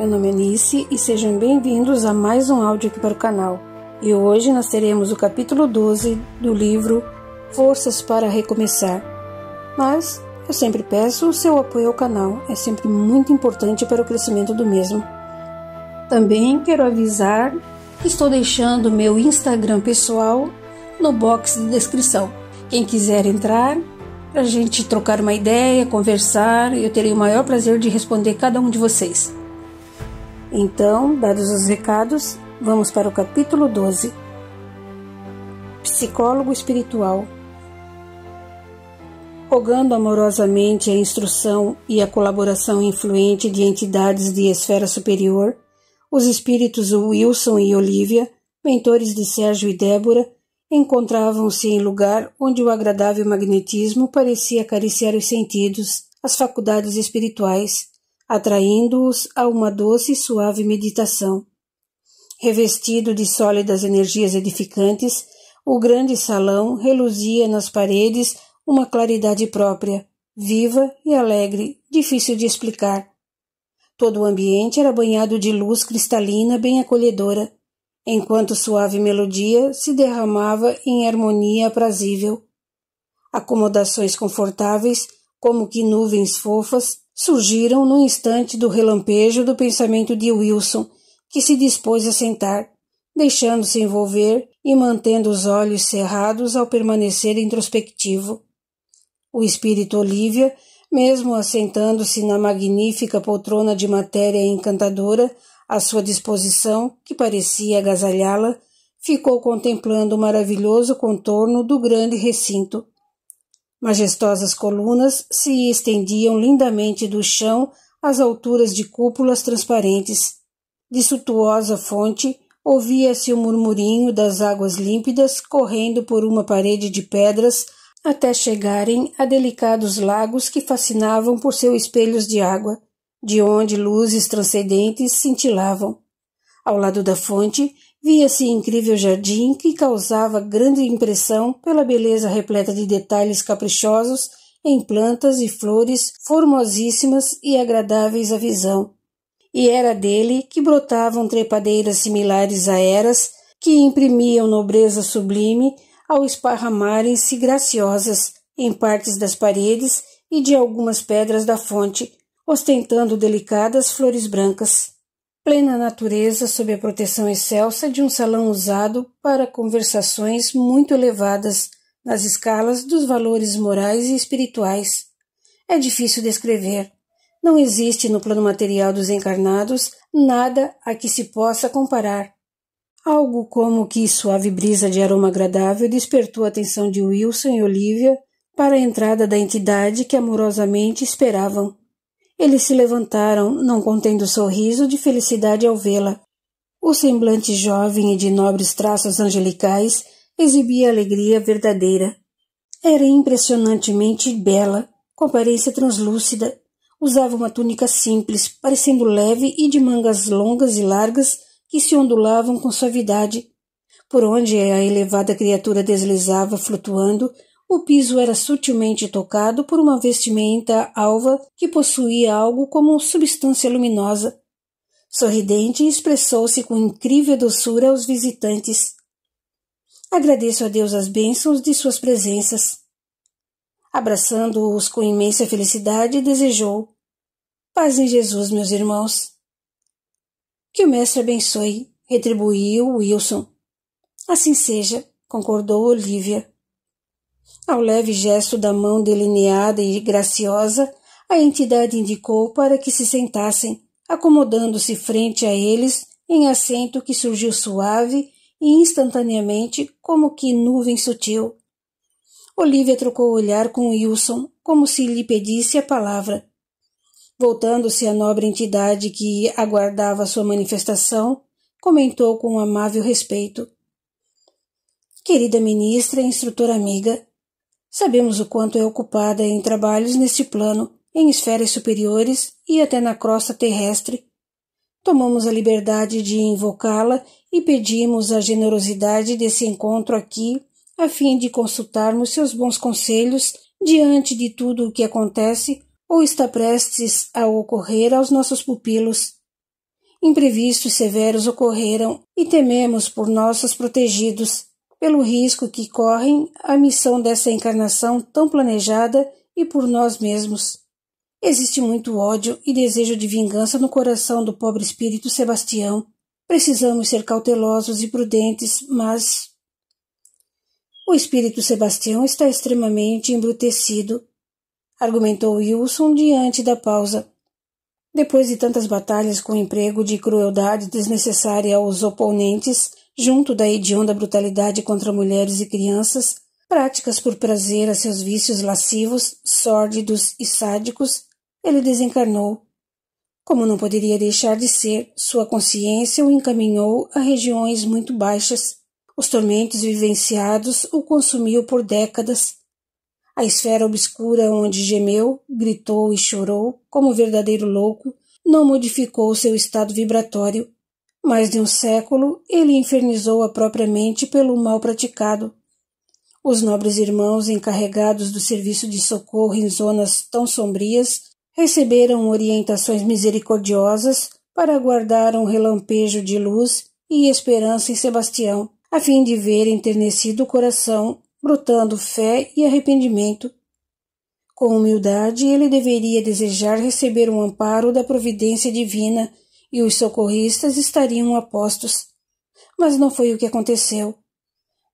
meu nome é Nice e sejam bem-vindos a mais um áudio aqui para o canal. E hoje nós teremos o capítulo 12 do livro Forças para Recomeçar. Mas eu sempre peço o seu apoio ao canal, é sempre muito importante para o crescimento do mesmo. Também quero avisar que estou deixando meu Instagram pessoal no box de descrição. Quem quiser entrar, para a gente trocar uma ideia, conversar, eu terei o maior prazer de responder cada um de vocês. Então, dados os recados, vamos para o capítulo 12. Psicólogo espiritual. Rogando amorosamente a instrução e a colaboração influente de entidades de esfera superior, os espíritos Wilson e Olivia, mentores de Sérgio e Débora, encontravam-se em lugar onde o agradável magnetismo parecia acariciar os sentidos, as faculdades espirituais, atraindo-os a uma doce e suave meditação. Revestido de sólidas energias edificantes, o grande salão reluzia nas paredes uma claridade própria, viva e alegre, difícil de explicar. Todo o ambiente era banhado de luz cristalina bem acolhedora, enquanto suave melodia se derramava em harmonia aprazível. Acomodações confortáveis, como que nuvens fofas, surgiram no instante do relampejo do pensamento de Wilson, que se dispôs a sentar, deixando-se envolver e mantendo os olhos cerrados ao permanecer introspectivo. O espírito Olivia, mesmo assentando-se na magnífica poltrona de matéria encantadora, à sua disposição, que parecia agasalhá-la, ficou contemplando o maravilhoso contorno do grande recinto. Majestosas colunas se estendiam lindamente do chão às alturas de cúpulas transparentes. De suntuosa fonte, ouvia-se o murmurinho das águas límpidas correndo por uma parede de pedras até chegarem a delicados lagos que fascinavam por seus espelhos de água, de onde luzes transcendentes cintilavam. Ao lado da fonte, via-se incrível jardim que causava grande impressão pela beleza repleta de detalhes caprichosos em plantas e flores formosíssimas e agradáveis à visão. E era dele que brotavam trepadeiras similares a eras que imprimiam nobreza sublime ao esparramarem-se graciosas em partes das paredes e de algumas pedras da fonte, ostentando delicadas flores brancas. Plena natureza sob a proteção excelsa de um salão usado para conversações muito elevadas nas escalas dos valores morais e espirituais. É difícil descrever. Não existe no plano material dos encarnados nada a que se possa comparar. Algo como que suave brisa de aroma agradável despertou a atenção de Wilson e Olivia para a entrada da entidade que amorosamente esperavam. Eles se levantaram, não contendo sorriso de felicidade ao vê-la. O semblante jovem e de nobres traços angelicais exibia alegria verdadeira. Era impressionantemente bela, com aparência translúcida. Usava uma túnica simples, parecendo leve e de mangas longas e largas que se ondulavam com suavidade. Por onde a elevada criatura deslizava flutuando, o piso era sutilmente tocado por uma vestimenta alva que possuía algo como substância luminosa. Sorridente, expressou-se com incrível doçura aos visitantes. Agradeço a Deus as bênçãos de suas presenças. Abraçando-os com imensa felicidade, desejou: paz em Jesus, meus irmãos. Que o mestre abençoe, retribuiu Wilson. Assim seja, concordou Olivia. Ao leve gesto da mão delineada e graciosa, a entidade indicou para que se sentassem, acomodando-se frente a eles em assento que surgiu suave e instantaneamente como que nuvem sutil. Olivia trocou o olhar com Wilson, como se lhe pedisse a palavra. Voltando-se à nobre entidade que aguardava sua manifestação, comentou com amável respeito: querida ministra e instrutora amiga, sabemos o quanto é ocupada em trabalhos neste plano, em esferas superiores e até na crosta terrestre. Tomamos a liberdade de invocá-la e pedimos a generosidade desse encontro aqui, a fim de consultarmos seus bons conselhos diante de tudo o que acontece ou está prestes a ocorrer aos nossos pupilos. Imprevistos severos ocorreram e tememos por nossos protegidos, pelo risco que correm a missão dessa encarnação tão planejada e por nós mesmos. Existe muito ódio e desejo de vingança no coração do pobre espírito Sebastião. Precisamos ser cautelosos e prudentes, mas... O espírito Sebastião está extremamente embrutecido, argumentou Wilson diante da pausa. Depois de tantas batalhas com o emprego de crueldade desnecessária aos oponentes, junto da hedionda brutalidade contra mulheres e crianças, práticas por prazer a seus vícios lascivos, sórdidos e sádicos, ele desencarnou. Como não poderia deixar de ser, sua consciência o encaminhou a regiões muito baixas. Os tormentos vivenciados o consumiu por décadas. A esfera obscura onde gemeu, gritou e chorou, como verdadeiro louco, não modificou seu estado vibratório. Mais de um século, ele infernizou a própria mente pelo mal praticado. Os nobres irmãos encarregados do serviço de socorro em zonas tão sombrias receberam orientações misericordiosas para guardar um relampejo de luz e esperança em Sebastião, a fim de ver enternecido o coração, brotando fé e arrependimento. Com humildade, ele deveria desejar receber um amparo da providência divina e os socorristas estariam apostos. Mas não foi o que aconteceu.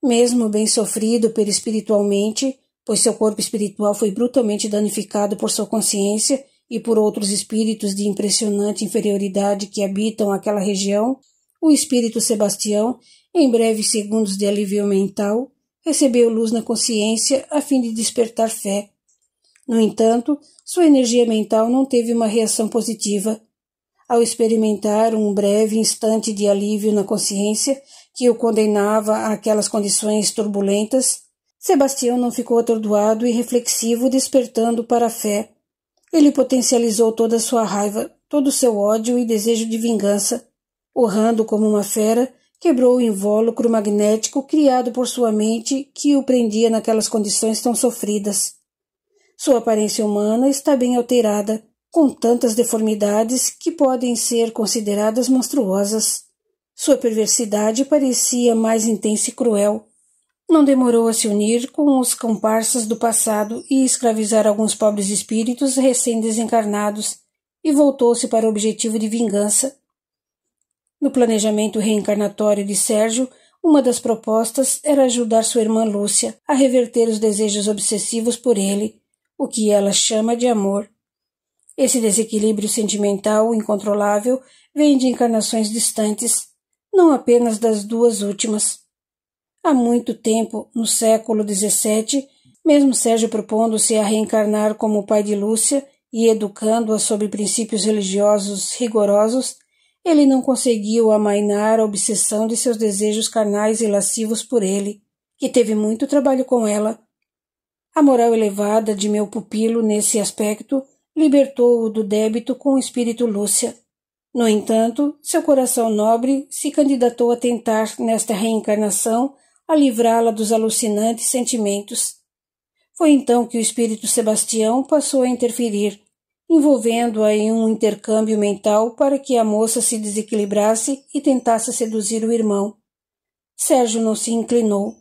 Mesmo bem sofrido perispiritualmente, pois seu corpo espiritual foi brutalmente danificado por sua consciência e por outros espíritos de impressionante inferioridade que habitam aquela região, o espírito Sebastião, em breves segundos de alívio mental, recebeu luz na consciência a fim de despertar fé. No entanto, sua energia mental não teve uma reação positiva. Ao experimentar um breve instante de alívio na consciência que o condenava àquelas condições turbulentas, Sebastião não ficou atordoado e reflexivo, despertando para a fé. Ele potencializou toda a sua raiva, todo o seu ódio e desejo de vingança. Urrando como uma fera, quebrou o invólucro magnético criado por sua mente que o prendia naquelas condições tão sofridas. Sua aparência humana está bem alterada, com tantas deformidades que podem ser consideradas monstruosas. Sua perversidade parecia mais intensa e cruel. Não demorou a se unir com os comparsas do passado e escravizar alguns pobres espíritos recém-desencarnados, e voltou-se para o objetivo de vingança. No planejamento reencarnatório de Sérgio, uma das propostas era ajudar sua irmã Lúcia a reverter os desejos obsessivos por ele, o que ela chama de amor. Esse desequilíbrio sentimental incontrolável vem de encarnações distantes, não apenas das duas últimas. Há muito tempo, no século XVII, mesmo Sérgio propondo-se a reencarnar como o pai de Lúcia e educando-a sob princípios religiosos rigorosos, ele não conseguiu amainar a obsessão de seus desejos carnais e lascivos por ele, que teve muito trabalho com ela. A moral elevada de meu pupilo nesse aspecto libertou-o do débito com o espírito Lúcia. No entanto, seu coração nobre se candidatou a tentar, nesta reencarnação, a livrá-la dos alucinantes sentimentos. Foi então que o espírito Sebastião passou a interferir, envolvendo-a em um intercâmbio mental para que a moça se desequilibrasse e tentasse seduzir o irmão. Sérgio não se inclinou.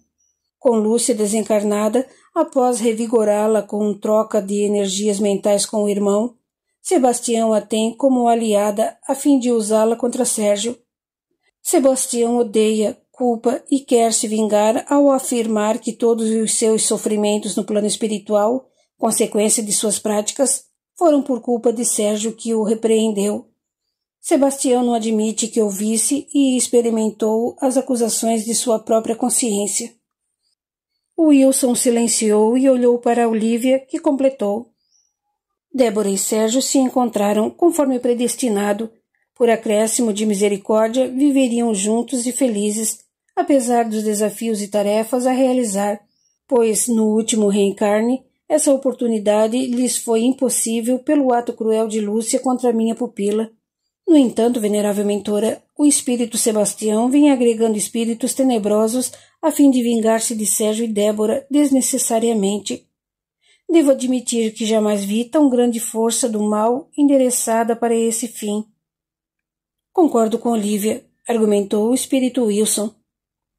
Com Lúcia desencarnada, após revigorá-la com troca de energias mentais com o irmão, Sebastião a tem como aliada a fim de usá-la contra Sérgio. Sebastião odeia, culpa e quer se vingar ao afirmar que todos os seus sofrimentos no plano espiritual, consequência de suas práticas, foram por culpa de Sérgio que o repreendeu. Sebastião não admite que ouvisse e experimentou as acusações de sua própria consciência. Wilson silenciou e olhou para Olívia, que completou. Débora e Sérgio se encontraram conforme predestinado. Por acréscimo de misericórdia, viveriam juntos e felizes, apesar dos desafios e tarefas a realizar, pois, no último reencarne, essa oportunidade lhes foi impossível pelo ato cruel de Lúcia contra minha pupila. No entanto, venerável mentora, o espírito Sebastião vinha agregando espíritos tenebrosos a fim de vingar-se de Sérgio e Débora desnecessariamente. Devo admitir que jamais vi tão grande força do mal endereçada para esse fim. Concordo com Olivia, argumentou o espírito Wilson.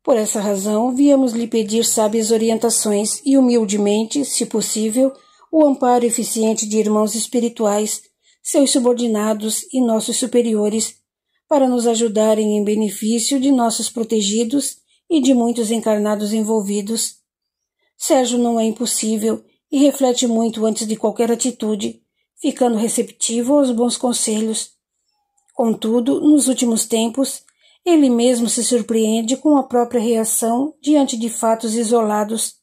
Por essa razão, viemos lhe pedir sábias orientações e, humildemente, se possível, o amparo eficiente de irmãos espirituais, seus subordinados e nossos superiores, para nos ajudarem em benefício de nossos protegidos e de muitos encarnados envolvidos. Sérgio não é impossível e reflete muito antes de qualquer atitude, ficando receptivo aos bons conselhos. Contudo, nos últimos tempos, ele mesmo se surpreende com a própria reação diante de fatos isolados,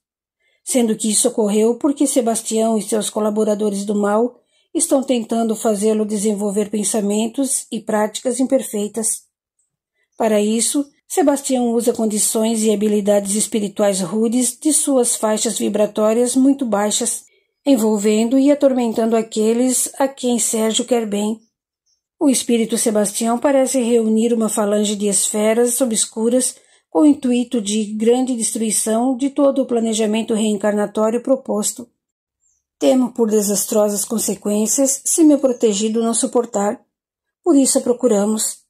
sendo que isso ocorreu porque Sebastião e seus colaboradores do mal estão tentando fazê-lo desenvolver pensamentos e práticas imperfeitas. Para isso, Sebastião usa condições e habilidades espirituais rudes de suas faixas vibratórias muito baixas, envolvendo e atormentando aqueles a quem Sérgio quer bem. O espírito Sebastião parece reunir uma falange de esferas obscuras com o intuito de grande destruição de todo o planejamento reencarnatório proposto. Temo por desastrosas consequências se meu protegido não suportar. Por isso a procuramos.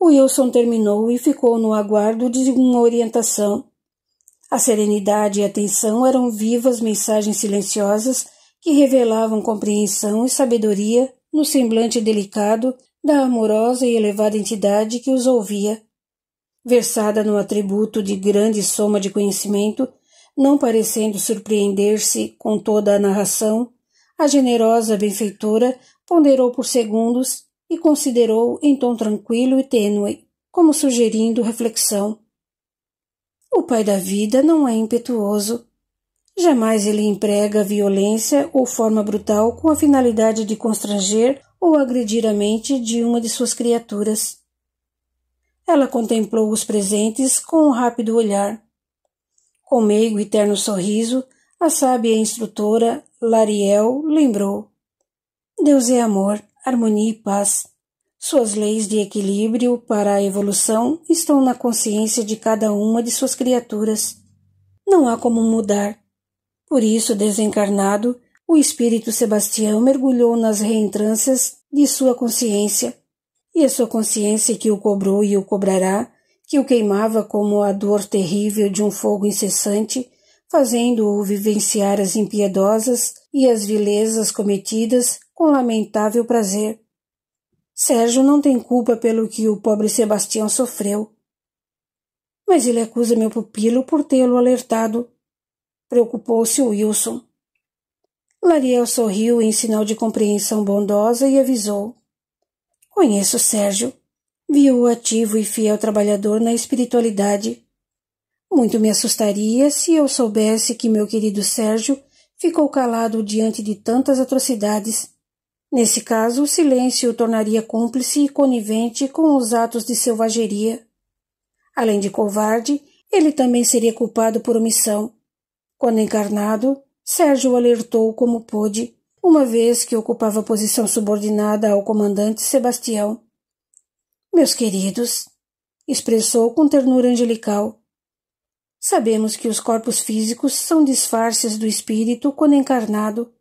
Wilson terminou e ficou no aguardo de uma orientação. A serenidade e a atenção eram vivas mensagens silenciosas que revelavam compreensão e sabedoria no semblante delicado da amorosa e elevada entidade que os ouvia. Versada no atributo de grande soma de conhecimento, não parecendo surpreender-se com toda a narração, a generosa benfeitora ponderou por segundos e considerou em tom tranquilo e tênue, como sugerindo reflexão. O pai da vida não é impetuoso. Jamais ele emprega violência ou forma brutal com a finalidade de constranger ou agredir a mente de uma de suas criaturas. Ela contemplou os presentes com um rápido olhar. Com meigo e terno sorriso, a sábia instrutora Lariel lembrou: Deus é amor, harmonia e paz. Suas leis de equilíbrio para a evolução estão na consciência de cada uma de suas criaturas. Não há como mudar. Por isso, desencarnado, o espírito Sebastião mergulhou nas reentrâncias de sua consciência, e a sua consciência que o cobrou e o cobrará, que o queimava como a dor terrível de um fogo incessante, fazendo-o vivenciar as impiedosas e as vilezas cometidas com lamentável prazer. Sérgio não tem culpa pelo que o pobre Sebastião sofreu. Mas ele acusa meu pupilo por tê-lo alertado. Preocupou-se Wilson. Lariel sorriu em sinal de compreensão bondosa e avisou: Conheço Sérgio. Vi-o ativo e fiel trabalhador na espiritualidade. Muito me assustaria se eu soubesse que meu querido Sérgio ficou calado diante de tantas atrocidades. Nesse caso, o silêncio o tornaria cúmplice e conivente com os atos de selvageria. Além de covarde, ele também seria culpado por omissão. Quando encarnado, Sérgio o alertou como pôde, uma vez que ocupava posição subordinada ao comandante Sebastião. Meus queridos, expressou com ternura angelical, sabemos que os corpos físicos são disfarces do espírito quando encarnado.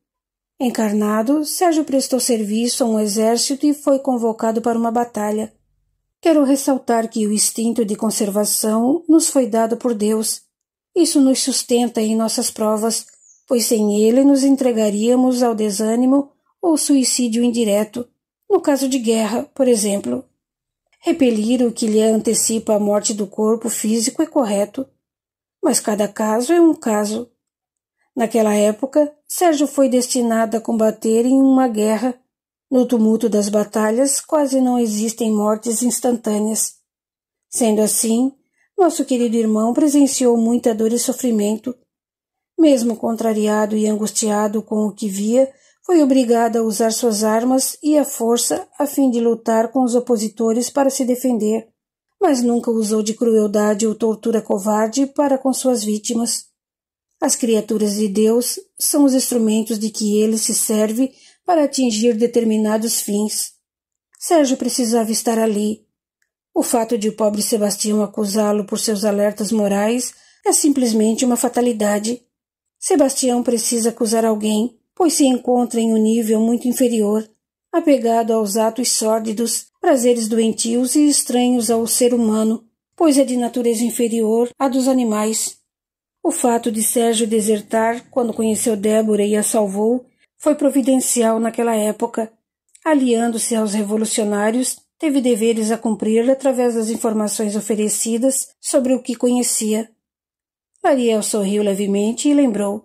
Encarnado, Sérgio prestou serviço a um exército e foi convocado para uma batalha. Quero ressaltar que o instinto de conservação nos foi dado por Deus. Isso nos sustenta em nossas provas, pois sem ele nos entregaríamos ao desânimo ou suicídio indireto, no caso de guerra, por exemplo. Repelir o que lhe antecipa a morte do corpo físico é correto, mas cada caso é um caso. Naquela época, Sérgio foi destinado a combater em uma guerra. No tumulto das batalhas, quase não existem mortes instantâneas. Sendo assim, nosso querido irmão presenciou muita dor e sofrimento. Mesmo contrariado e angustiado com o que via, foi obrigado a usar suas armas e a força a fim de lutar com os opositores para se defender, mas nunca usou de crueldade ou tortura covarde para com suas vítimas. As criaturas de Deus são os instrumentos de que ele se serve para atingir determinados fins. Sérgio precisava estar ali. O fato de o pobre Sebastião acusá-lo por seus alertas morais é simplesmente uma fatalidade. Sebastião precisa acusar alguém, pois se encontra em um nível muito inferior, apegado aos atos sórdidos, prazeres doentios e estranhos ao ser humano, pois é de natureza inferior à dos animais. O fato de Sérgio desertar quando conheceu Débora e a salvou foi providencial naquela época. Aliando-se aos revolucionários, teve deveres a cumprir através das informações oferecidas sobre o que conhecia. Lariel sorriu levemente e lembrou.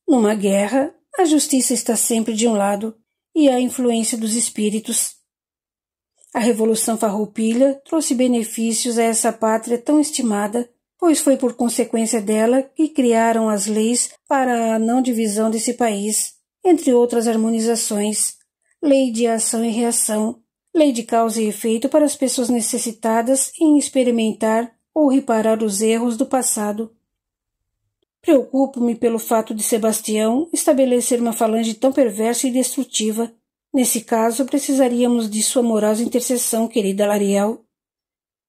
Numa guerra, a justiça está sempre de um lado e a influência dos espíritos. A Revolução Farroupilha trouxe benefícios a essa pátria tão estimada, pois foi por consequência dela que criaram as leis para a não divisão desse país, entre outras harmonizações, lei de ação e reação, lei de causa e efeito para as pessoas necessitadas em experimentar ou reparar os erros do passado. Preocupo-me pelo fato de Sebastião estabelecer uma falange tão perversa e destrutiva. Nesse caso, precisaríamos de sua amorosa intercessão, querida Lariel.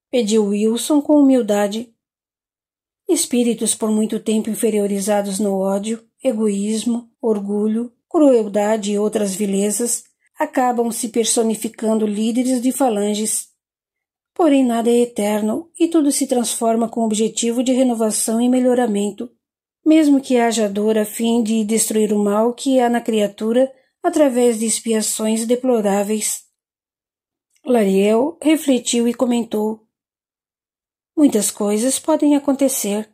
Pediu Wilson com humildade. Espíritos por muito tempo inferiorizados no ódio, egoísmo, orgulho, crueldade e outras vilezas, acabam se personificando líderes de falanges. Porém nada é eterno e tudo se transforma com o objetivo de renovação e melhoramento, mesmo que haja dor a fim de destruir o mal que há na criatura através de expiações deploráveis. Lariel refletiu e comentou. Muitas coisas podem acontecer.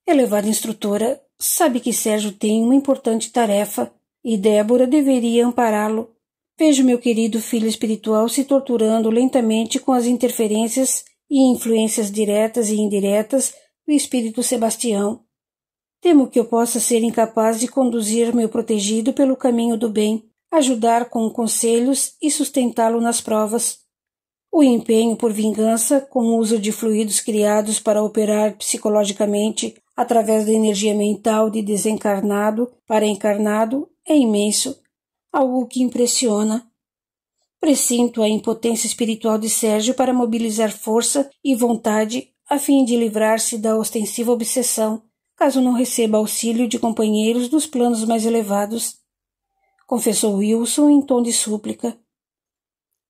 Elevada instrutora, sabe que Sérgio tem uma importante tarefa e Débora deveria ampará-lo. Vejo meu querido filho espiritual se torturando lentamente com as interferências e influências diretas e indiretas do espírito Sebastião. Temo que eu possa ser incapaz de conduzir meu protegido pelo caminho do bem, ajudar com conselhos e sustentá-lo nas provas. O empenho por vingança, com o uso de fluidos criados para operar psicologicamente através da energia mental de desencarnado para encarnado, é imenso, algo que impressiona. Presinto a impotência espiritual de Sérgio para mobilizar força e vontade a fim de livrar-se da ostensiva obsessão, caso não receba auxílio de companheiros dos planos mais elevados, confessou Wilson em tom de súplica.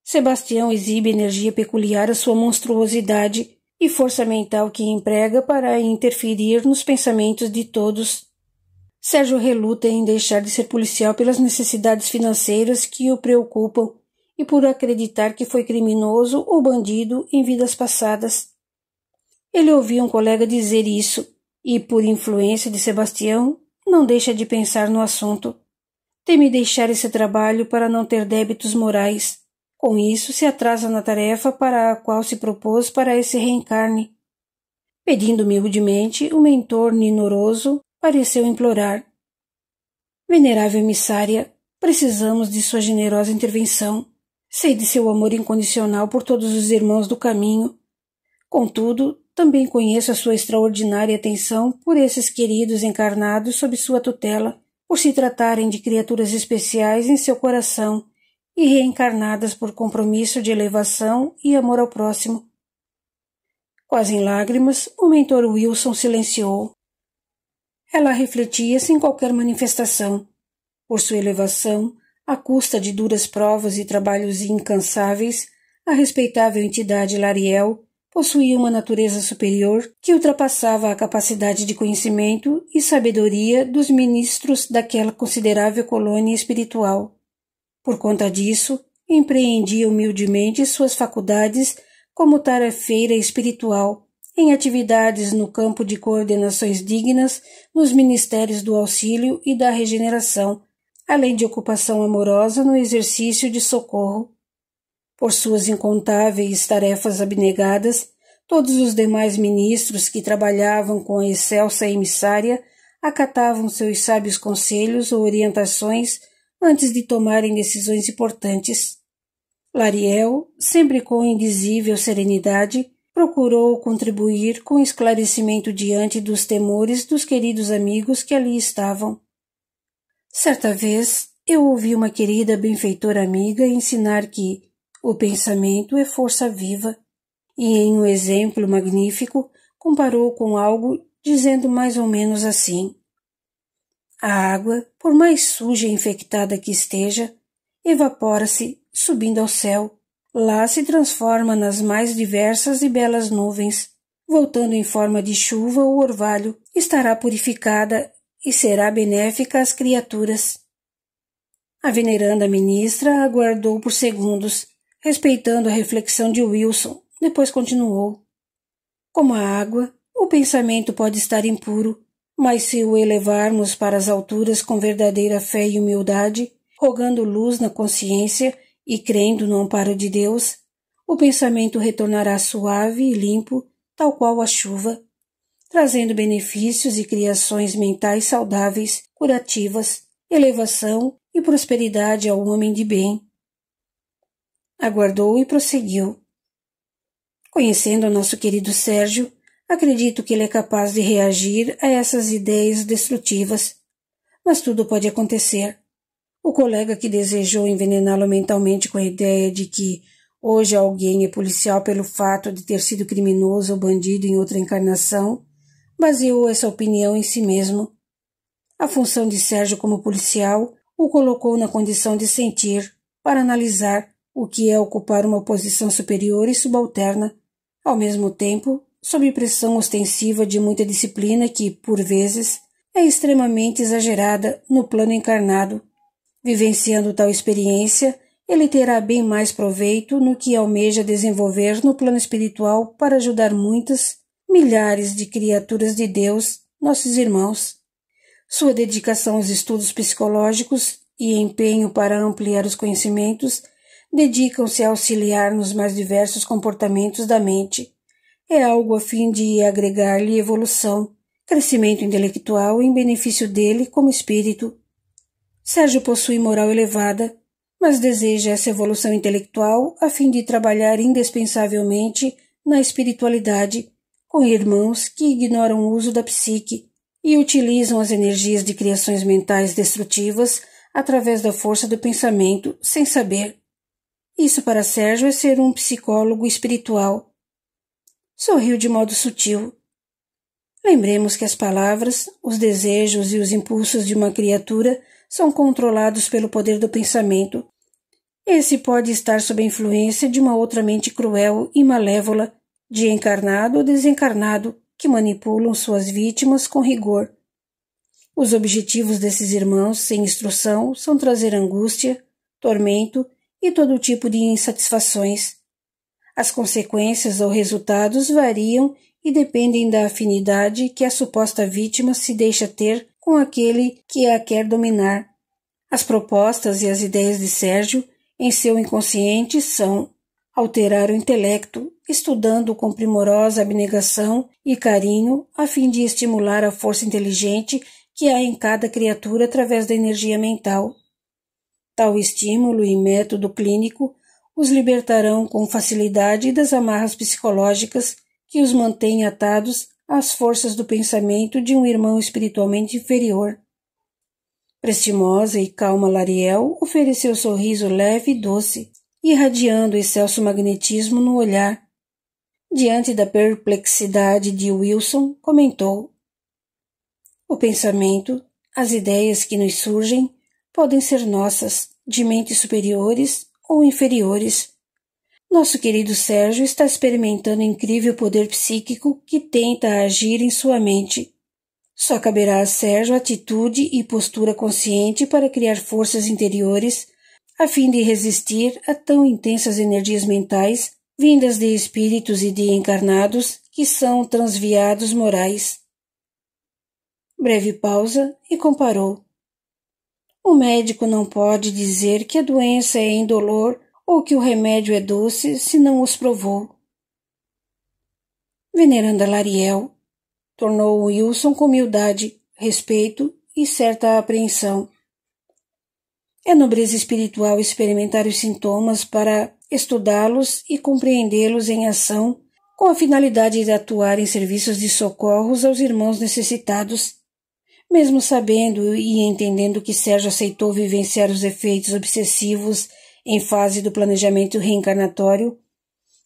Sebastião exibe energia peculiar à sua monstruosidade e força mental que emprega para interferir nos pensamentos de todos. Sérgio reluta em deixar de ser policial pelas necessidades financeiras que o preocupam e por acreditar que foi criminoso ou bandido em vidas passadas. Ele ouviu um colega dizer isso e, por influência de Sebastião, não deixa de pensar no assunto. Teme deixar esse trabalho para não ter débitos morais. Com isso, se atrasa na tarefa para a qual se propôs para esse reencarne. Pedindo humildemente, o mentor ninoroso pareceu implorar. Venerável emissária, precisamos de sua generosa intervenção. Sei de seu amor incondicional por todos os irmãos do caminho. Contudo, também conheço a sua extraordinária atenção por esses queridos encarnados sob sua tutela, por se tratarem de criaturas especiais em seu coração e reencarnadas por compromisso de elevação e amor ao próximo. Quase em lágrimas, o mentor Wilson silenciou. Ela refletia sem qualquer manifestação. Por sua elevação, à custa de duras provas e trabalhos incansáveis, a respeitável entidade Lariel possuía uma natureza superior que ultrapassava a capacidade de conhecimento e sabedoria dos ministros daquela considerável colônia espiritual. Por conta disso, empreendia humildemente suas faculdades como tarefeira espiritual, em atividades no campo de coordenações dignas nos ministérios do auxílio e da regeneração, além de ocupação amorosa no exercício de socorro. Por suas incontáveis tarefas abnegadas, todos os demais ministros que trabalhavam com a excelsa emissária acatavam seus sábios conselhos ou orientações antes de tomarem decisões importantes. Lariel, sempre com indizível serenidade, procurou contribuir com esclarecimento diante dos temores dos queridos amigos que ali estavam. Certa vez, eu ouvi uma querida benfeitora amiga ensinar que o pensamento é força viva, e em um exemplo magnífico comparou com algo dizendo mais ou menos assim: a água, por mais suja e infectada que esteja, evapora-se, subindo ao céu. Lá se transforma nas mais diversas e belas nuvens. Voltando em forma de chuva ou orvalho, estará purificada e será benéfica às criaturas. A veneranda ministra aguardou por segundos, respeitando a reflexão de Wilson, depois continuou. Como a água, o pensamento pode estar impuro, mas se o elevarmos para as alturas com verdadeira fé e humildade, rogando luz na consciência e crendo no amparo de Deus, o pensamento retornará suave e limpo, tal qual a chuva, trazendo benefícios e criações mentais saudáveis, curativas, elevação e prosperidade ao homem de bem. Aguardou e prosseguiu. Conhecendo o nosso querido Sérgio, acredito que ele é capaz de reagir a essas ideias destrutivas, mas tudo pode acontecer. O colega que desejou envenená-lo mentalmente com a ideia de que hoje alguém é policial pelo fato de ter sido criminoso ou bandido em outra encarnação, baseou essa opinião em si mesmo. A função de Sérgio como policial o colocou na condição de sentir, para analisar o que é ocupar uma posição superior e subalterna, ao mesmo tempo, sob pressão ostensiva de muita disciplina que, por vezes, é extremamente exagerada no plano encarnado. Vivenciando tal experiência, ele terá bem mais proveito no que almeja desenvolver no plano espiritual para ajudar muitas, milhares de criaturas de Deus, nossos irmãos. Sua dedicação aos estudos psicológicos e empenho para ampliar os conhecimentos dedicam-se a auxiliar nos mais diversos comportamentos da mente. É algo a fim de agregar-lhe evolução, crescimento intelectual em benefício dele como espírito. Sérgio possui moral elevada, mas deseja essa evolução intelectual a fim de trabalhar indispensavelmente na espiritualidade, com irmãos que ignoram o uso da psique e utilizam as energias de criações mentais destrutivas através da força do pensamento, sem saber. Isso para Sérgio é ser um psicólogo espiritual. Sorriu de modo sutil. Lembremos que as palavras, os desejos e os impulsos de uma criatura são controlados pelo poder do pensamento. Esse pode estar sob a influência de uma outra mente cruel e malévola, de encarnado ou desencarnado, que manipulam suas vítimas com rigor. Os objetivos desses irmãos sem instrução são trazer angústia, tormento e todo tipo de insatisfações. As consequências ou resultados variam e dependem da afinidade que a suposta vítima se deixa ter com aquele que a quer dominar. As propostas e as ideias de Sérgio em seu inconsciente são alterar o intelecto, estudando com primorosa abnegação e carinho a fim de estimular a força inteligente que há em cada criatura através da energia mental. Tal estímulo e método clínico os libertarão com facilidade das amarras psicológicas que os mantêm atados às forças do pensamento de um irmão espiritualmente inferior. Prestimosa e calma Lariel ofereceu sorriso leve e doce, irradiando excelso magnetismo no olhar. Diante da perplexidade de Wilson, comentou: o pensamento, as ideias que nos surgem, podem ser nossas, de mentes superiores ou inferiores. Nosso querido Sérgio está experimentando incrível poder psíquico que tenta agir em sua mente. Só caberá a Sérgio atitude e postura consciente para criar forças interiores a fim de resistir a tão intensas energias mentais vindas de espíritos e de encarnados que são transviados morais. Breve pausa e comparou. O médico não pode dizer que a doença é indolor ou que o remédio é doce se não os provou. Veneranda Lariel, tornou Wilson com humildade, respeito e certa apreensão. É nobreza espiritual experimentar os sintomas para estudá-los e compreendê-los em ação com a finalidade de atuar em serviços de socorros aos irmãos necessitados. Mesmo sabendo e entendendo que Sérgio aceitou vivenciar os efeitos obsessivos em fase do planejamento reencarnatório,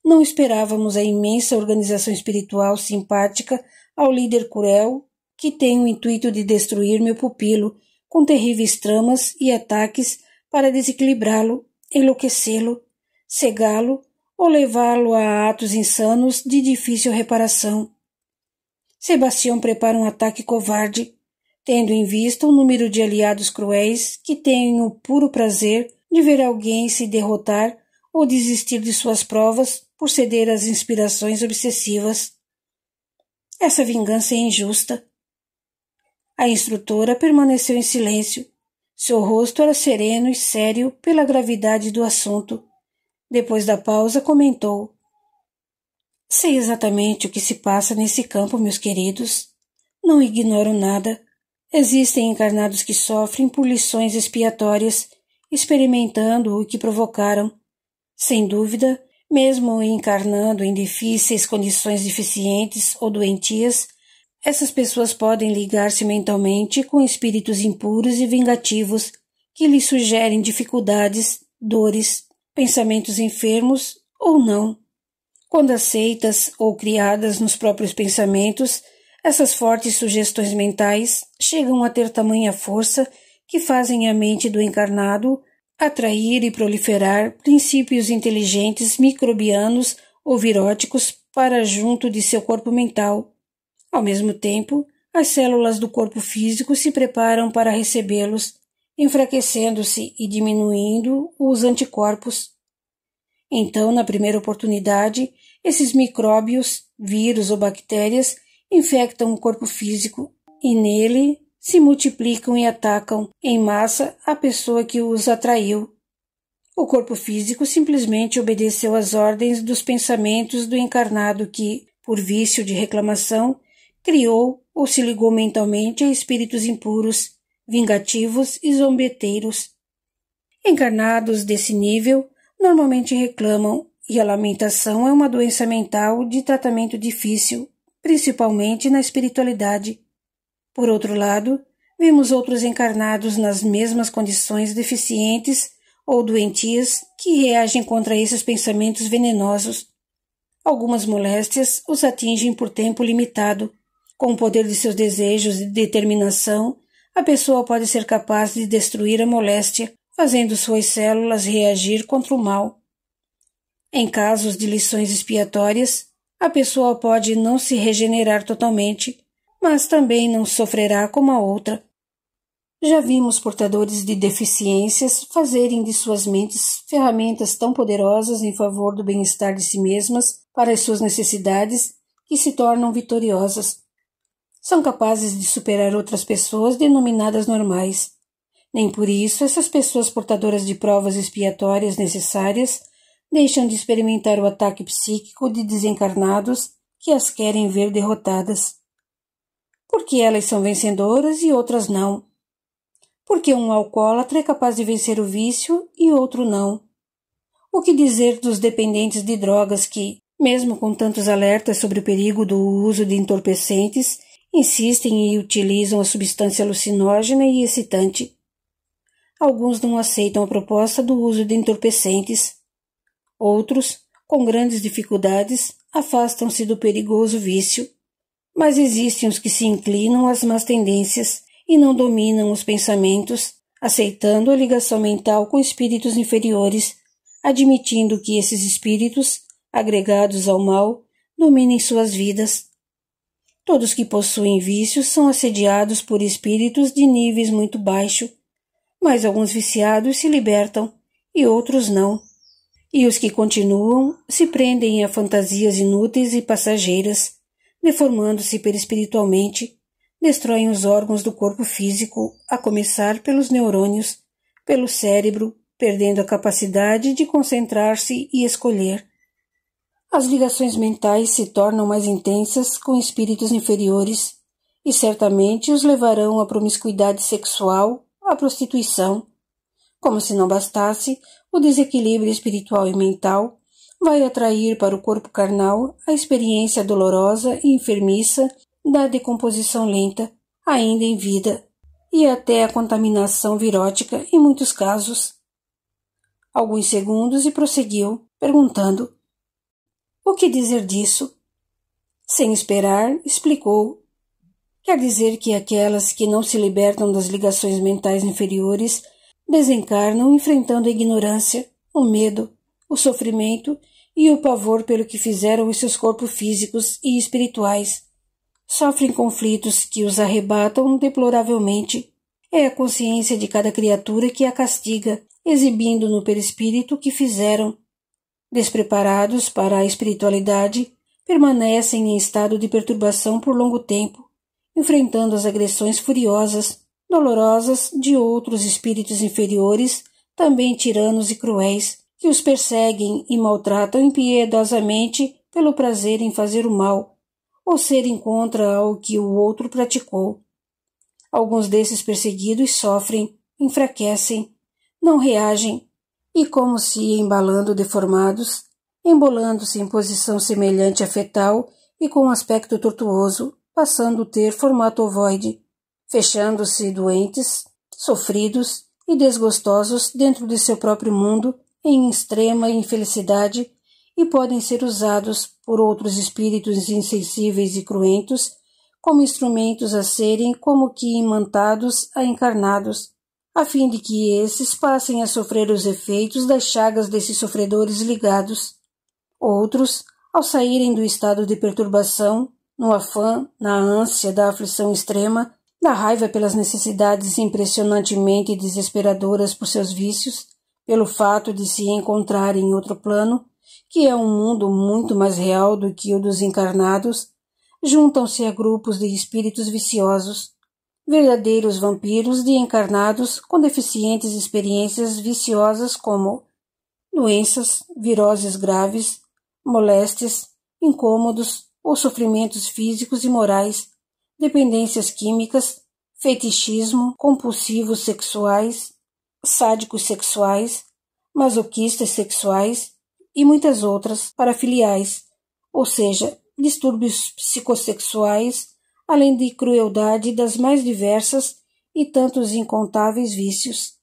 não esperávamos a imensa organização espiritual simpática ao líder cruel que tem o intuito de destruir meu pupilo com terríveis tramas e ataques para desequilibrá-lo enlouquecê-lo, cegá-lo ou levá-lo a atos insanos de difícil reparação. Sebastião prepara um ataque covarde, tendo em vista um número de aliados cruéis que têm o puro prazer de ver alguém se derrotar ou desistir de suas provas por ceder às inspirações obsessivas. Essa vingança é injusta. A instrutora permaneceu em silêncio. Seu rosto era sereno e sério pela gravidade do assunto. Depois da pausa, comentou: Sei exatamente o que se passa nesse campo, meus queridos. Não ignoro nada. Existem encarnados que sofrem por lições expiatórias, experimentando o que provocaram. Sem dúvida, mesmo encarnando em difíceis condições deficientes ou doentias, essas pessoas podem ligar-se mentalmente com espíritos impuros e vingativos que lhes sugerem dificuldades, dores, pensamentos enfermos ou não. Quando aceitas ou criadas nos próprios pensamentos, essas fortes sugestões mentais chegam a ter tamanha força que fazem a mente do encarnado atrair e proliferar princípios inteligentes microbianos ou viróticos para junto de seu corpo mental. Ao mesmo tempo, as células do corpo físico se preparam para recebê-los, enfraquecendo-se e diminuindo os anticorpos. Então, na primeira oportunidade, esses micróbios, vírus ou bactérias infectam o corpo físico e nele se multiplicam e atacam em massa a pessoa que os atraiu. O corpo físico simplesmente obedeceu às ordens dos pensamentos do encarnado que, por vício de reclamação, criou ou se ligou mentalmente a espíritos impuros, vingativos e zombeteiros. Encarnados desse nível normalmente reclamam, e a lamentação é uma doença mental de tratamento difícil, principalmente na espiritualidade. Por outro lado, vemos outros encarnados nas mesmas condições deficientes ou doentias que reagem contra esses pensamentos venenosos. Algumas moléstias os atingem por tempo limitado. Com o poder de seus desejos e determinação, a pessoa pode ser capaz de destruir a moléstia, fazendo suas células reagir contra o mal. Em casos de lições expiatórias, a pessoa pode não se regenerar totalmente, mas também não sofrerá como a outra. Já vimos portadores de deficiências fazerem de suas mentes ferramentas tão poderosas em favor do bem-estar de si mesmas para as suas necessidades que se tornam vitoriosas. São capazes de superar outras pessoas denominadas normais. Nem por isso essas pessoas portadoras de provas expiatórias necessárias deixam de experimentar o ataque psíquico de desencarnados que as querem ver derrotadas. Porque elas são vencedoras e outras não? Porque um alcoólatra é capaz de vencer o vício e outro não? O que dizer dos dependentes de drogas que, mesmo com tantos alertas sobre o perigo do uso de entorpecentes, insistem e utilizam a substância alucinógena e excitante? Alguns não aceitam a proposta do uso de entorpecentes. Outros, com grandes dificuldades, afastam-se do perigoso vício. Mas existem os que se inclinam às más tendências e não dominam os pensamentos, aceitando a ligação mental com espíritos inferiores, admitindo que esses espíritos, agregados ao mal, dominem suas vidas. Todos que possuem vícios são assediados por espíritos de níveis muito baixos, mas alguns viciados se libertam e outros não. E os que continuam se prendem a fantasias inúteis e passageiras, deformando-se perispiritualmente, destroem os órgãos do corpo físico, a começar pelos neurônios, pelo cérebro, perdendo a capacidade de concentrar-se e escolher. As ligações mentais se tornam mais intensas com espíritos inferiores e certamente os levarão à promiscuidade sexual, à prostituição. Como se não bastasse, o desequilíbrio espiritual e mental vai atrair para o corpo carnal a experiência dolorosa e enfermiça da decomposição lenta, ainda em vida, e até a contaminação virótica em muitos casos. Alguns segundos e prosseguiu, perguntando: o que dizer disso? Sem esperar, explicou: quer dizer que aquelas que não se libertam das ligações mentais inferiores desencarnam enfrentando a ignorância, o medo, o sofrimento e o pavor pelo que fizeram em seus corpos físicos e espirituais. Sofrem conflitos que os arrebatam deploravelmente. É a consciência de cada criatura que a castiga, exibindo no perispírito o que fizeram. Despreparados para a espiritualidade, permanecem em estado de perturbação por longo tempo, enfrentando as agressões furiosas, dolorosas de outros espíritos inferiores, também tiranos e cruéis, que os perseguem e maltratam impiedosamente pelo prazer em fazer o mal, ou serem contra o que o outro praticou. Alguns desses perseguidos sofrem, enfraquecem, não reagem, e como se embalando deformados, embolando-se em posição semelhante à fetal e com aspecto tortuoso, passando a ter formato ovoide, fechando-se doentes, sofridos e desgostosos dentro de seu próprio mundo em extrema infelicidade e podem ser usados por outros espíritos insensíveis e cruentos como instrumentos a serem como que imantados a encarnados, a fim de que esses passem a sofrer os efeitos das chagas desses sofredores ligados. Outros, ao saírem do estado de perturbação, no afã, na ânsia da aflição extrema, da raiva pelas necessidades impressionantemente desesperadoras por seus vícios, pelo fato de se encontrarem em outro plano, que é um mundo muito mais real do que o dos encarnados, juntam-se a grupos de espíritos viciosos, verdadeiros vampiros de encarnados com deficientes experiências viciosas como doenças, viroses graves, moléstias, incômodos ou sofrimentos físicos e morais, dependências químicas, fetichismo, compulsivos sexuais, sádicos sexuais, masoquistas sexuais e muitas outras parafiliais, ou seja, distúrbios psicossexuais, além de crueldade das mais diversas e tantos incontáveis vícios.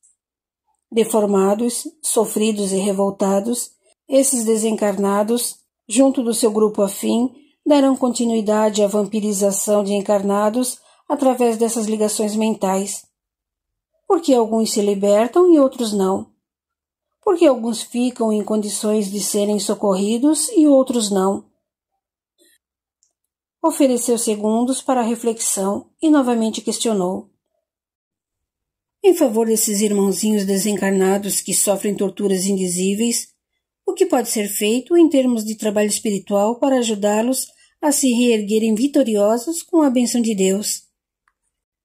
Deformados, sofridos e revoltados, esses desencarnados, junto do seu grupo afim, darão continuidade à vampirização de encarnados através dessas ligações mentais. Porque alguns se libertam e outros não? Porque alguns ficam em condições de serem socorridos e outros não? Ofereceu segundos para a reflexão e novamente questionou. Em favor desses irmãozinhos desencarnados que sofrem torturas indizíveis, o que pode ser feito em termos de trabalho espiritual para ajudá-los a se reerguerem vitoriosos com a bênção de Deus?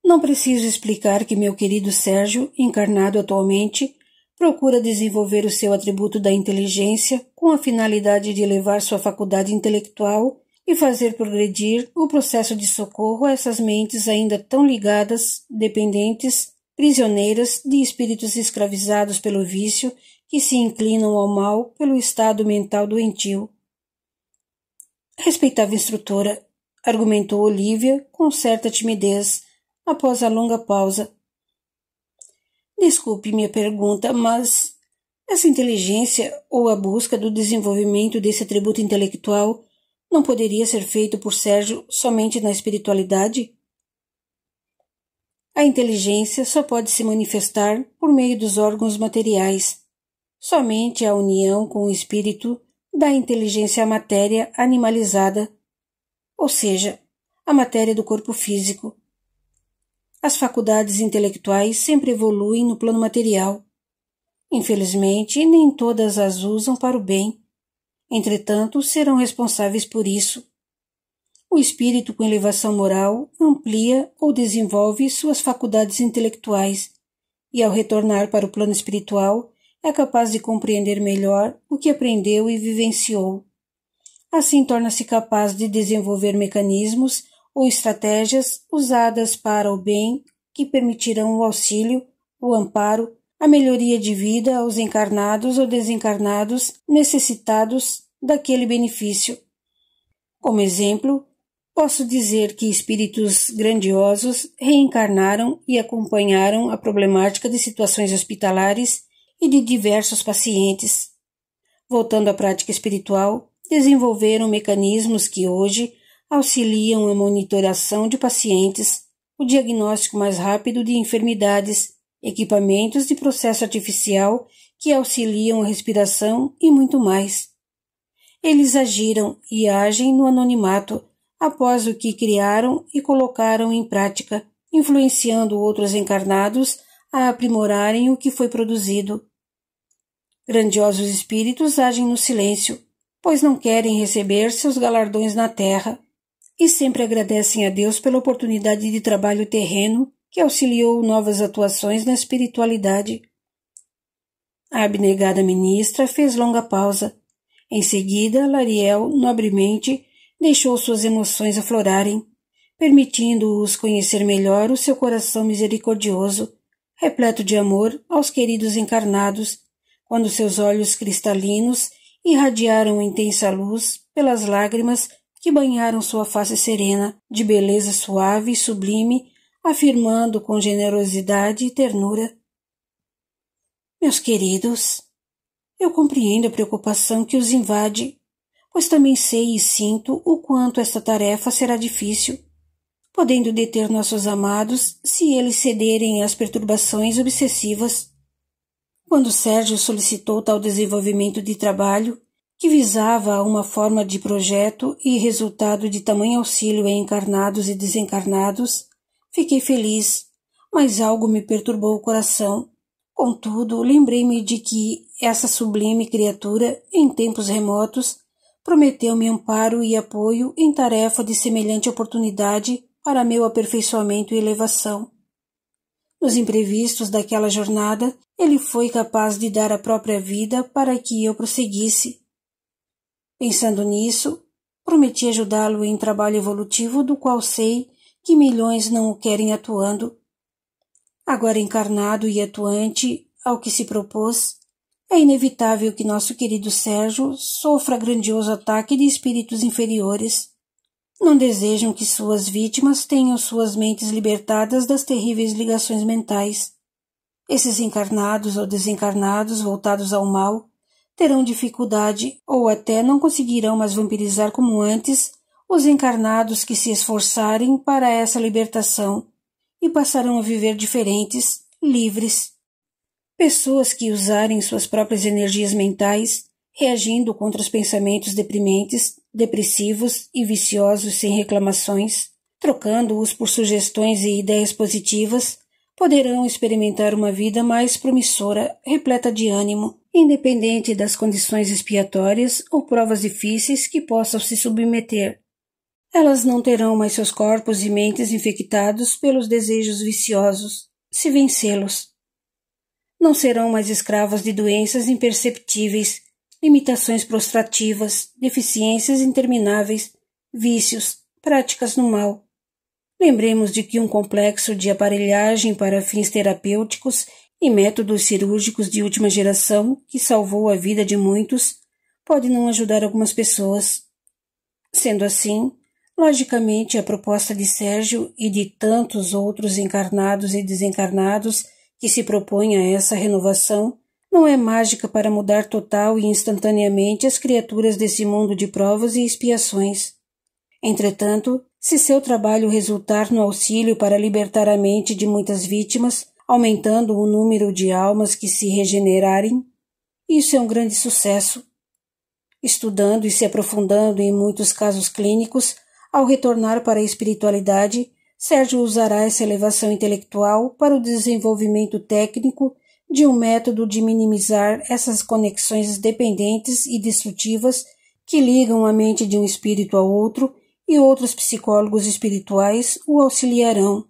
Não preciso explicar que meu querido Sérgio, encarnado atualmente, procura desenvolver o seu atributo da inteligência com a finalidade de elevar sua faculdade intelectual e fazer progredir o processo de socorro a essas mentes ainda tão ligadas, dependentes, prisioneiras de espíritos escravizados pelo vício que se inclinam ao mal pelo estado mental doentio. Respeitável instrutora, argumentou Olívia com certa timidez, após a longa pausa. Desculpe minha pergunta, mas essa inteligência ou a busca do desenvolvimento desse atributo intelectual não poderia ser feito por Sérgio somente na espiritualidade? A inteligência só pode se manifestar por meio dos órgãos materiais. Somente a união com o espírito dá inteligência à matéria animalizada, ou seja, a matéria do corpo físico. As faculdades intelectuais sempre evoluem no plano material. Infelizmente, nem todas as usam para o bem. Entretanto, serão responsáveis por isso. O espírito com elevação moral amplia ou desenvolve suas faculdades intelectuais e, ao retornar para o plano espiritual, é capaz de compreender melhor o que aprendeu e vivenciou. Assim, torna-se capaz de desenvolver mecanismos ou estratégias usadas para o bem que permitirão o auxílio, o amparo, a melhoria de vida aos encarnados ou desencarnados necessitados daquele benefício. Como exemplo, posso dizer que espíritos grandiosos reencarnaram e acompanharam a problemática de situações hospitalares e de diversos pacientes. Voltando à prática espiritual, desenvolveram mecanismos que hoje auxiliam a monitoração de pacientes, o diagnóstico mais rápido de enfermidades, equipamentos de processo artificial que auxiliam a respiração e muito mais. Eles agiram e agem no anonimato após o que criaram e colocaram em prática, influenciando outros encarnados a aprimorarem o que foi produzido. Grandiosos espíritos agem no silêncio, pois não querem receber seus galardões na terra, e sempre agradecem a Deus pela oportunidade de trabalho terreno que auxiliou novas atuações na espiritualidade. A abnegada ministra fez longa pausa. Em seguida, Lariel, nobremente, deixou suas emoções aflorarem, permitindo-os conhecer melhor o seu coração misericordioso, repleto de amor aos queridos encarnados, quando seus olhos cristalinos irradiaram intensa luz pelas lágrimas que banharam sua face serena, de beleza suave e sublime, afirmando com generosidade e ternura: meus queridos, eu compreendo a preocupação que os invade, pois também sei e sinto o quanto esta tarefa será difícil, podendo deter nossos amados se eles cederem às perturbações obsessivas. Quando Sérgio solicitou tal desenvolvimento de trabalho, que visava uma forma de projeto e resultado de tamanho auxílio a encarnados e desencarnados, fiquei feliz, mas algo me perturbou o coração. Contudo, lembrei-me de que essa sublime criatura, em tempos remotos, prometeu-me amparo e apoio em tarefa de semelhante oportunidade para meu aperfeiçoamento e elevação. Nos imprevistos daquela jornada, ele foi capaz de dar a própria vida para que eu prosseguisse. Pensando nisso, prometi ajudá-lo em trabalho evolutivo do qual sei que milhões não o querem atuando. Agora encarnado e atuante ao que se propôs, é inevitável que nosso querido Sérgio sofra grandioso ataque de espíritos inferiores. Não desejam que suas vítimas tenham suas mentes libertadas das terríveis ligações mentais. Esses encarnados ou desencarnados voltados ao mal terão dificuldade ou até não conseguirão mais vampirizar como antes os encarnados que se esforçarem para essa libertação e passarão a viver diferentes, livres. Pessoas que usarem suas próprias energias mentais, reagindo contra os pensamentos deprimentes, depressivos e viciosos sem reclamações, trocando-os por sugestões e ideias positivas, poderão experimentar uma vida mais promissora, repleta de ânimo, independente das condições expiatórias ou provas difíceis que possam se submeter. Elas não terão mais seus corpos e mentes infectados pelos desejos viciosos, se vencê-los. Não serão mais escravas de doenças imperceptíveis, limitações prostrativas, deficiências intermináveis, vícios, práticas no mal. Lembremos de que um complexo de aparelhagem para fins terapêuticos e métodos cirúrgicos de última geração que salvou a vida de muitos pode não ajudar algumas pessoas. Sendo assim, logicamente a proposta de Sérgio e de tantos outros encarnados e desencarnados que se propõem a essa renovação não é mágica para mudar total e instantaneamente as criaturas desse mundo de provas e expiações. Entretanto, se seu trabalho resultar no auxílio para libertar a mente de muitas vítimas, aumentando o número de almas que se regenerarem, isso é um grande sucesso. Estudando e se aprofundando em muitos casos clínicos, ao retornar para a espiritualidade, Sérgio usará essa elevação intelectual para o desenvolvimento técnico de um método de minimizar essas conexões dependentes e destrutivas que ligam a mente de um espírito a outro, e outros psicólogos espirituais o auxiliarão.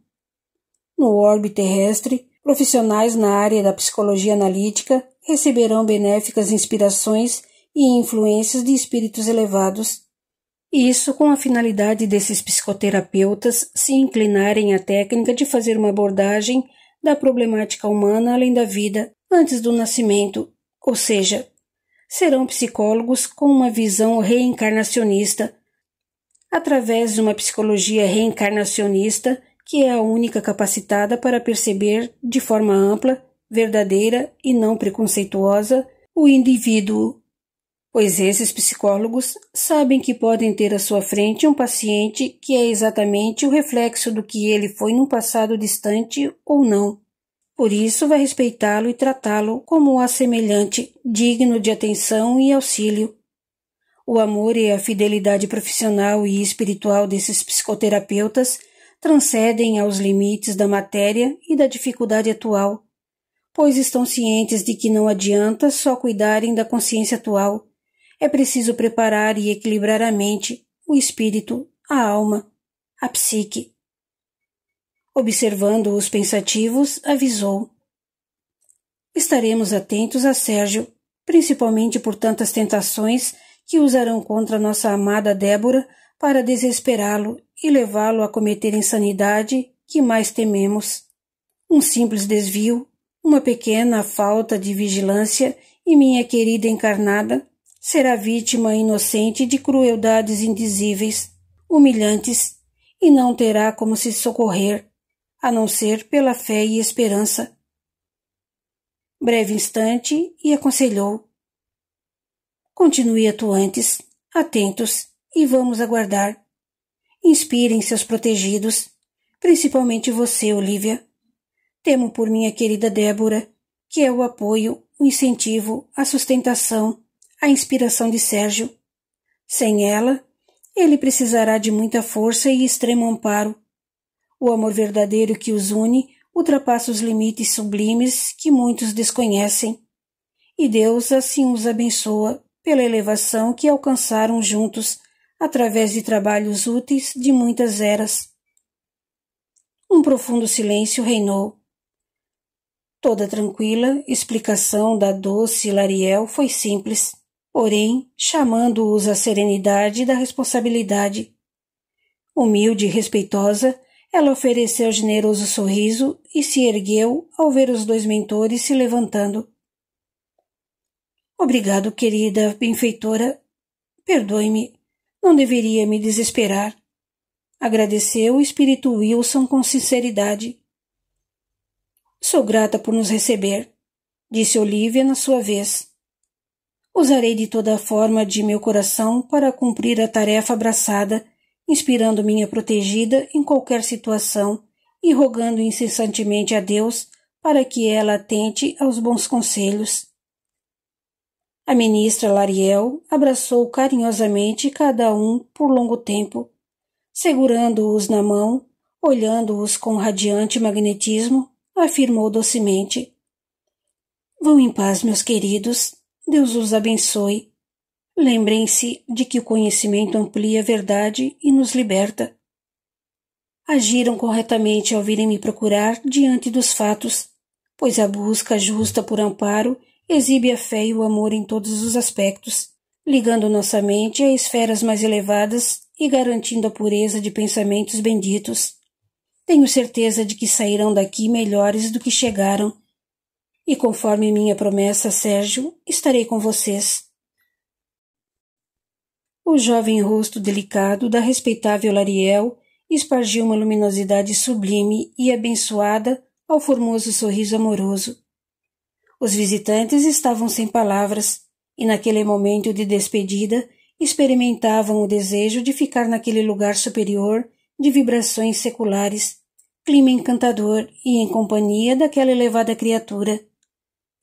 No orbe terrestre, profissionais na área da psicologia analítica receberão benéficas inspirações e influências de espíritos elevados. Isso com a finalidade desses psicoterapeutas se inclinarem à técnica de fazer uma abordagem da problemática humana além da vida, antes do nascimento, ou seja, serão psicólogos com uma visão reencarnacionista, através de uma psicologia reencarnacionista que é a única capacitada para perceber de forma ampla, verdadeira e não preconceituosa o indivíduo, pois esses psicólogos sabem que podem ter à sua frente um paciente que é exatamente o reflexo do que ele foi num passado distante ou não. Por isso vai respeitá-lo e tratá-lo como a semelhante, digno de atenção e auxílio. O amor e a fidelidade profissional e espiritual desses psicoterapeutas transcendem aos limites da matéria e da dificuldade atual, pois estão cientes de que não adianta só cuidarem da consciência atual. É preciso preparar e equilibrar a mente, o espírito, a alma, a psique. Observando os pensativos, avisou: estaremos atentos a Sérgio, principalmente por tantas tentações que usarão contra nossa amada Débora para desesperá-lo e levá-lo a cometer insanidade que mais tememos. Um simples desvio, uma pequena falta de vigilância e minha querida encarnada será vítima inocente de crueldades indizíveis, humilhantes, e não terá como se socorrer, a não ser pela fé e esperança. Breve instante e aconselhou: continue atuantes, atentos, e vamos aguardar. Inspirem seus protegidos, principalmente você, Olívia. Temo por minha querida Débora, que é o apoio, o incentivo, a sustentação, a inspiração de Sérgio. Sem ela, ele precisará de muita força e extremo amparo. O amor verdadeiro que os une ultrapassa os limites sublimes que muitos desconhecem. E Deus assim os abençoa pela elevação que alcançaram juntos através de trabalhos úteis de muitas eras. Um profundo silêncio reinou. Toda a tranquila explicação da doce Lariel foi simples, porém chamando-os à serenidade da responsabilidade. Humilde e respeitosa, ela ofereceu generoso sorriso e se ergueu ao ver os dois mentores se levantando. Obrigado, querida benfeitora. Perdoe-me, não deveria me desesperar. Agradeceu o espírito Wilson com sinceridade. Sou grata por nos receber, disse Olívia na sua vez. Usarei de toda a forma de meu coração para cumprir a tarefa abraçada, inspirando minha protegida em qualquer situação e rogando incessantemente a Deus para que ela atente aos bons conselhos. A ministra Lariel abraçou carinhosamente cada um por longo tempo, segurando-os na mão, olhando-os com radiante magnetismo, afirmou docemente: vão em paz, meus queridos, Deus os abençoe. Lembrem-se de que o conhecimento amplia a verdade e nos liberta. Agiram corretamente ao virem me procurar diante dos fatos, pois a busca justa por amparo exibe a fé e o amor em todos os aspectos, ligando nossa mente a esferas mais elevadas e garantindo a pureza de pensamentos benditos. Tenho certeza de que sairão daqui melhores do que chegaram. E conforme minha promessa, Sérgio, estarei com vocês. O jovem rosto delicado da respeitável Lariel espargiu uma luminosidade sublime e abençoada ao formoso sorriso amoroso. Os visitantes estavam sem palavras e, naquele momento de despedida, experimentavam o desejo de ficar naquele lugar superior de vibrações seculares, clima encantador e em companhia daquela elevada criatura.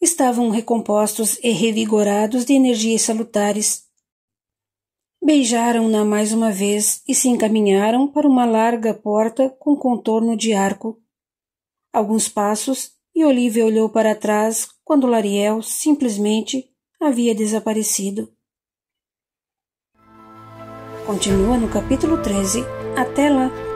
Estavam recompostos e revigorados de energias salutares. Beijaram-na mais uma vez e se encaminharam para uma larga porta com contorno de arco. Alguns passos e Olívia olhou para trás quando Lariel simplesmente havia desaparecido. Continua no capítulo 13. Até lá!